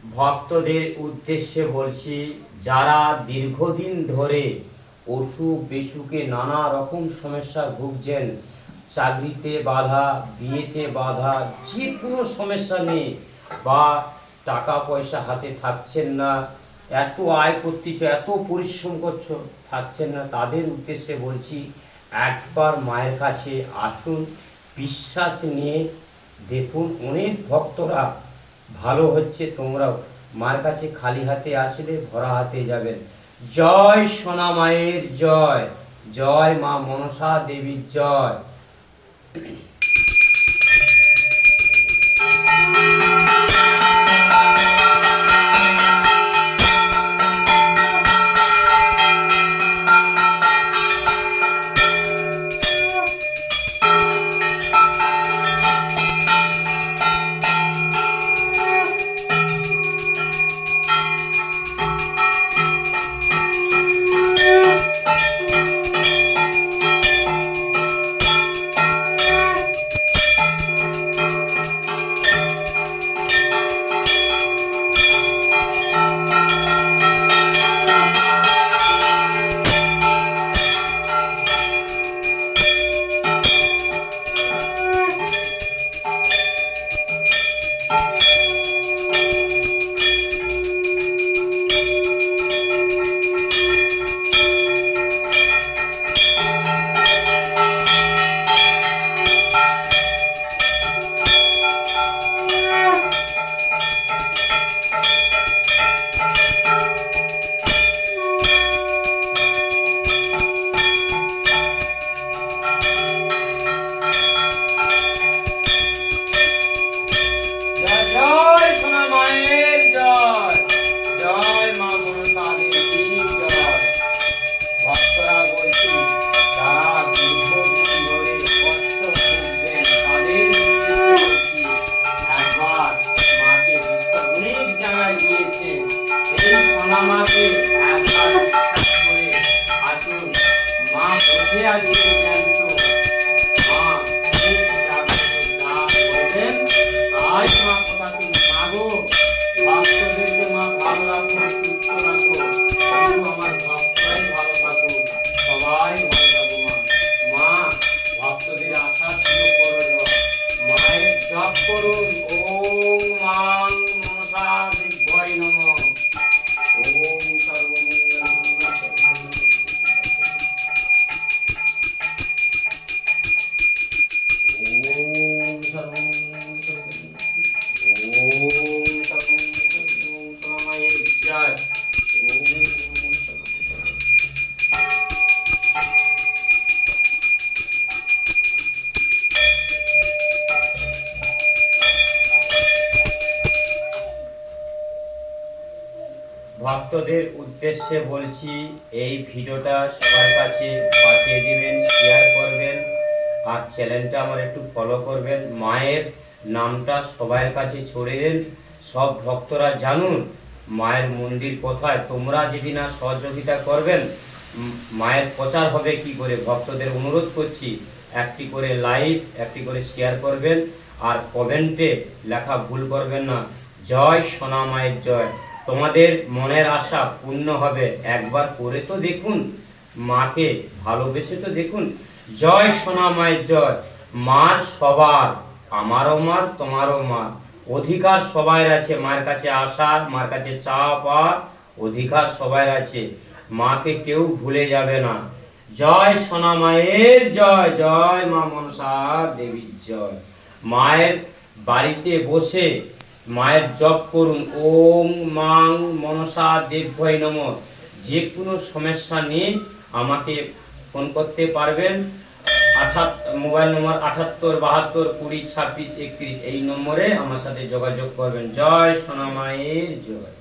ভক্তদের উদ্দেশ্যে বলছি, যারা দীর্ঘদিন ধরে অসুখ বিসুখে নানা রকম সমস্যা ভুগছেন, চাকরিতে বাধা, বিয়েতে বাধা, যে কোনো সমস্যা নেই, বা টাকা পয়সা হাতে থাকছেন না, এত আয় করতেছো, এত পরিশ্রম করছো, থাকছেন না, তাদের উদ্দেশ্যে বলছি একবার মায়ের কাছে আসুন, বিশ্বাস নিয়ে দেখুন। অনেক ভক্তরা ভালো হচ্ছে। তোমরাও মার কাছে খালি হাতে আসলে ভরা হাতে যাবেন। জয় সোনা মায়ের জয়, জয় মা মনসা দেবীর জয়। আমাকে একবার বিশ্বাস করে আসুন, মা বসে আছে জ্ঞান্ত, মা ঠিক যা বলবেন তাই মা কথা তুমি মাগো। ভক্তদেরকে মা ভালো রাখো, সুস্থ রাখো, শুধু আমার ভক্তরাই ভালো থাকুক, সবাই ভালো থাকো। মা মা ভক্তদের আশা ছিল করো, মায়ের জপ করুন। ওম মাং মনসা দেবী নমঃ। ওম ভক্তদের উদ্দেশ্যে বলছি, এই ভিডিওটা সবার কাছে পাঠিয়ে দিবেন, শেয়ার করবেন, আর চ্যানেলটা আমার একটু ফলো করবেন। মায়ের নামটা সবার কাছে ছড়িয়ে দেন, সব ভক্তরা জানুন মায়ের মন্দির কোথায়। তোমরা যদি না সহযোগিতা করবেন, মায়ের প্রচার হবে কি করে? ভক্তদের অনুরোধ করছি, একটি করে লাইক, একটি করে শেয়ার করবেন, আর কমেন্টে লেখা ভুল করবেন না। জয় সোনা মায়ের জয়। তোমাদের মনের আশা পূর্ণ হবে। একবার করে তো দেখুন, মাকে ভালোবেসে তো দেখুন। জয় সোনা মায়ের জয়। মার সবার, আমারও মার, তোমারও মার, অধিকার সবার আছে মায়ের কাছে আসার, মার কাছে চাওয়া পাওয়ার অধিকার সবার আছে। মাকে কেউ ভুলে যাবে না। জয় সোনা মায়ের জয়, জয় মা মনসা দেবীর জয়। মায়ের বাড়িতে বসে মায়ের জপ করুন। ওম মাং মনসা দেবী নমঃ। যে কোনো সমস্যা নিয়ে আমাকে ফোন করতে পারবেন। মোবাইল নম্বর 78 72 20 26 31, এই নম্বরে আমার সাথে যোগাযোগ করবেন। জয় সোনা মায়ের জয়।